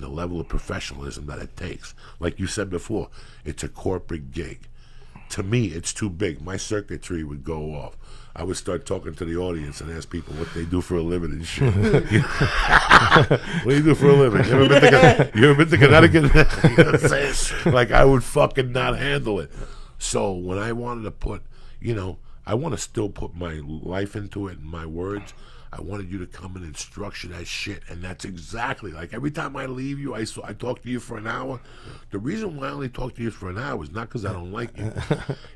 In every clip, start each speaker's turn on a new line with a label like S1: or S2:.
S1: and the level of professionalism that it takes. Like you said before, it's a corporate gig. To me, it's too big. My circuitry would go off. I would start talking to the audience and ask people what they do for a living and shit. What do you do for a living? You ever been to Connecticut? You know what I'm saying? Like, I would fucking not handle it. So when I wanted to put, I want to still put my life into it and my words. I wanted you to come and structure that shit, and that's exactly, like, every time I leave you, I talk to you for an hour. The reason why I only talk to you for an hour is not because I don't like you,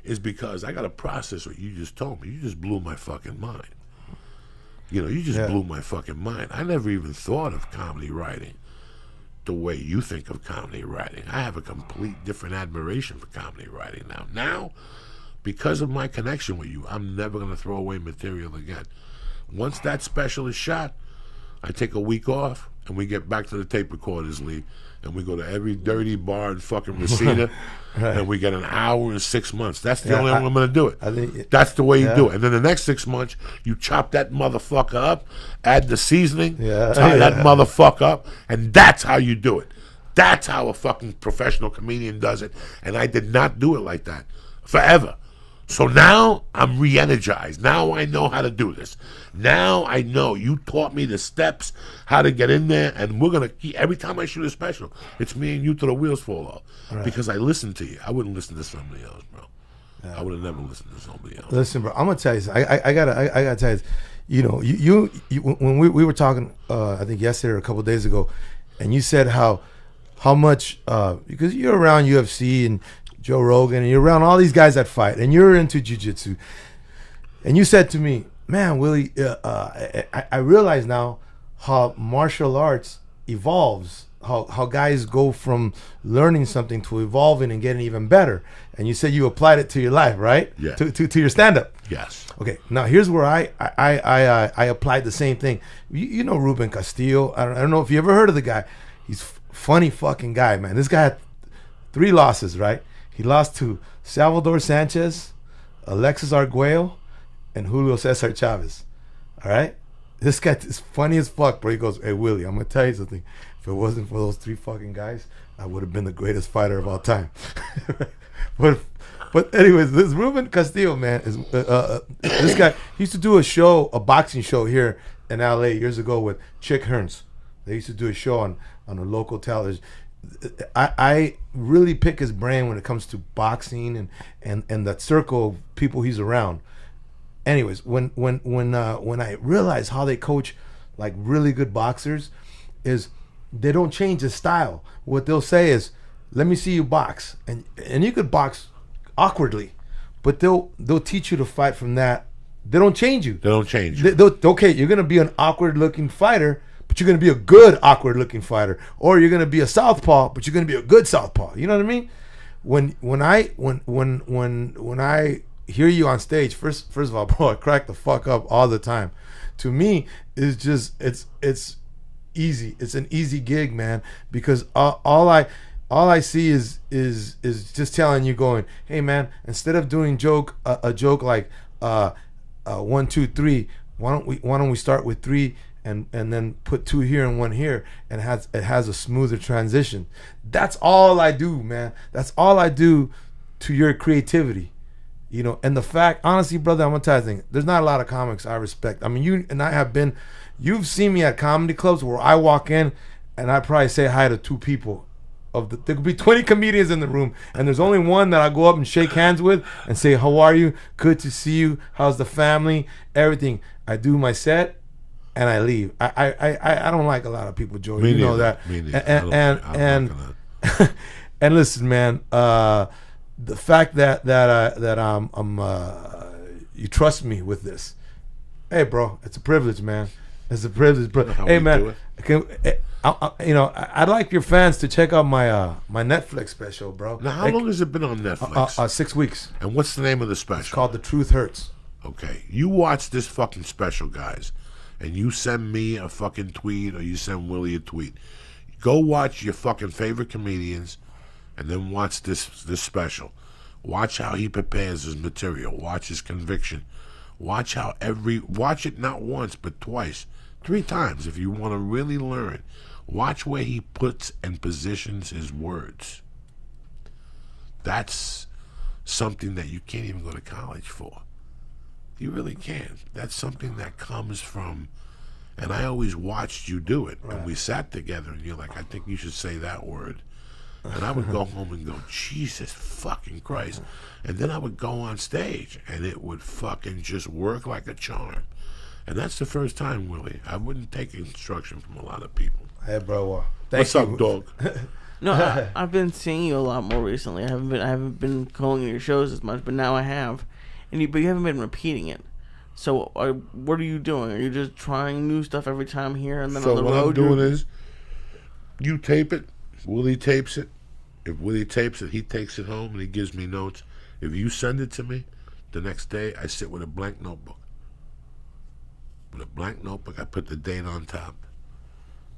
S1: is because I got to process what you just told me. You just blew my fucking mind. You just blew my fucking mind. I never even thought of comedy writing the way you think of comedy writing. I have a complete different admiration for comedy writing now. Now, because of my connection with you, I'm never going to throw away material again. Once that special is shot, I take a week off, and we get back to the tape recorders league, and we go to every dirty bar in fucking Reseda, right. And we get an hour in 6 months. That's the only way I'm going to do it. That's the way you do it. And then the next 6 months, you chop that motherfucker up, add the seasoning, tie that motherfucker up, and that's how you do it. That's how a fucking professional comedian does it, and I did not do it like that forever. So now I'm re-energized. Now I know how to do this. Now I know. You taught me the steps, how to get in there, and we're going to keep, every time I shoot a special, it's me and you till the wheels fall off. Right. Because I listen to you. I wouldn't listen to somebody else, bro. Yeah. I would have never listened to somebody else.
S2: Listen, bro, I'm going to tell you something. I gotta tell you, you when we were talking, I think yesterday or a couple of days ago, and you said how much, because you're around UFC and Joe Rogan, and you're around all these guys that fight, and you're into jiu-jitsu. And you said to me, man, Willie, I realize now how martial arts evolves, how guys go from learning something to evolving and getting even better. And you said you applied it to your life, right?
S1: Yeah.
S2: To your stand-up.
S1: Yes.
S2: Okay, now here's where I applied the same thing. You know Ruben Castillo. I don't know if you ever heard of the guy. He's funny fucking guy, man. This guy had 3 losses, right? He lost to Salvador Sanchez, Alexis Arguello, and Julio Cesar Chavez. All right? This guy is funny as fuck, bro. He goes, hey, Willie, I'm going to tell you something. If it wasn't for those 3 fucking guys, I would have been the greatest fighter of all time. But anyways, this Ruben Castillo, man, is this guy. He used to do a boxing show here in L.A. years ago with Chick Hearns. They used to do a show on a local television. I really pick his brain when it comes to boxing and that circle of people he's around. Anyways, when I realize how they coach like really good boxers, is they don't change the style. What they'll say is, "Let me see you box," and you could box awkwardly, but they'll teach you to fight from that. They don't change you.
S1: They don't change you.
S2: Okay, you're gonna be an awkward looking fighter, but you're going to be a good awkward-looking fighter, or you're going to be a southpaw, but you're going to be a good southpaw. You know what I mean? When I hear you on stage, first of all, bro, I crack the fuck up all the time. To me, it's just it's easy. It's an easy gig, man, because all I see is just telling you, going, hey, man, instead of doing a joke like 1, 2, 3, why don't we start with 3? And then put 2 here and 1 here, and it has a smoother transition. That's all I do, man. That's all I do to your creativity, And the fact, honestly, brother, I'm gonna tell you something. There's not a lot of comics I respect. I mean, you and I have been. You've seen me at comedy clubs where I walk in, and I probably say hi to 2 people. There could be 20 comedians in the room, and there's only one that I go up and shake hands with and say, "How are you? Good to see you. How's the family? Everything." I do my set. And I leave. I don't like a lot of people, Joe. You know that.
S1: Me neither.
S2: And listen, man. The fact that you trust me with this. Hey, bro, it's a privilege, man. It's a privilege, bro. Hey, man. I'd like your fans to check out my Netflix special, bro.
S1: Now, how long has it been on Netflix?
S2: 6 weeks.
S1: And what's the name of the special?
S2: It's called The Truth Hurts.
S1: Okay, you watch this fucking special, guys, and you send me a fucking tweet or you send Willie a tweet. Go watch your fucking favorite comedians and then watch this special. Watch how he prepares his material. Watch his conviction. Watch it not once but twice, 3 times if you want to really learn. Watch where he puts and positions his words. That's something that you can't even go to college for. You really can't. That's something that comes from, and I always watched you do it. And we sat together and you're like, I think you should say that word. And I would go home and go, Jesus fucking Christ. And then I would go on stage and it would fucking just work like a charm. And that's the first time, Willie. I wouldn't take instruction from a lot of people.
S2: Hey, bro.
S1: What's up, dog?
S3: No, I've been seeing you a lot more recently. I haven't been calling your shows as much, but now I have, but you haven't been repeating it. So, what are you doing? Are you just trying new stuff every time here and then on the road?
S1: So what I'm doing is, you tape it, Willie tapes it. If Willie tapes it, he takes it home and he gives me notes. If you send it to me, the next day I sit with a blank notebook. With a blank notebook, I put the date on top,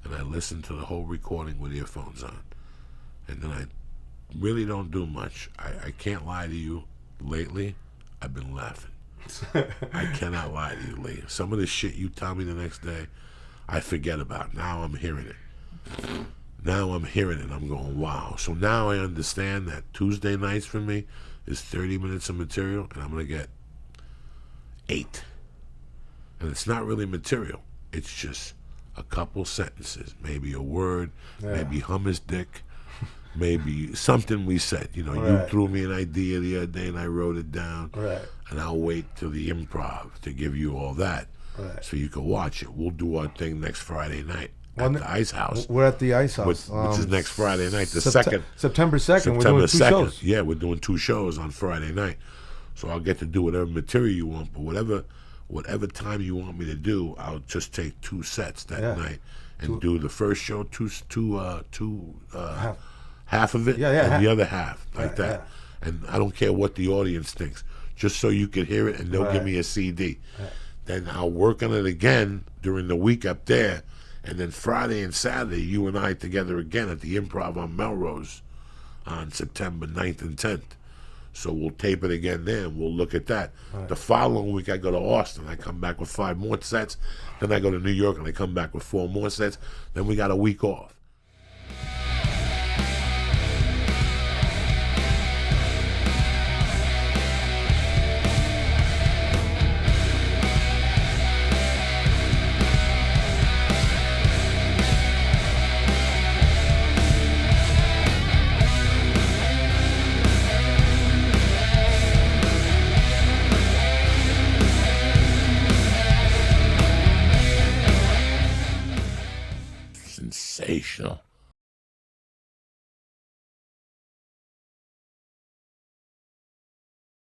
S1: and I listen to the whole recording with earphones on. And then I really don't do much. I can't lie to you. Lately, I've been laughing. I cannot lie to you, Lee. Some of the shit you tell me the next day, I forget about. Now I'm hearing it. Now I'm hearing it. I'm going, wow. So now I understand that Tuesday nights for me is 30 minutes of material, and I'm going to get 8. And it's not really material. It's just a couple sentences, maybe a word, maybe hummus dick, maybe something we said. You know, you threw me an idea the other day and I wrote it down. And I'll wait till the improv to give you all that so you can watch it. We'll do our thing next Friday night at the Ice House.
S2: We're at the Ice House.
S1: Which is next Friday night, the second.
S2: September 2nd. We're doing 2 shows.
S1: Yeah, we're doing 2 shows on Friday night. So I'll get to do whatever material you want, but whatever time you want me to do, I'll just take 2 sets that night and do the first show, half of it, and the other half, like that. And I don't care what the audience thinks, just so you can hear it, and they'll give me a CD. Then I'll work on it again during the week up there, and then Friday and Saturday, you and I together again at the Improv on Melrose on September 9th and 10th. So we'll tape it again there, and we'll look at that. The following week, I go to Austin. I come back with 5 more sets. Then I go to New York, and I come back with 4 more sets. Then we got a week off.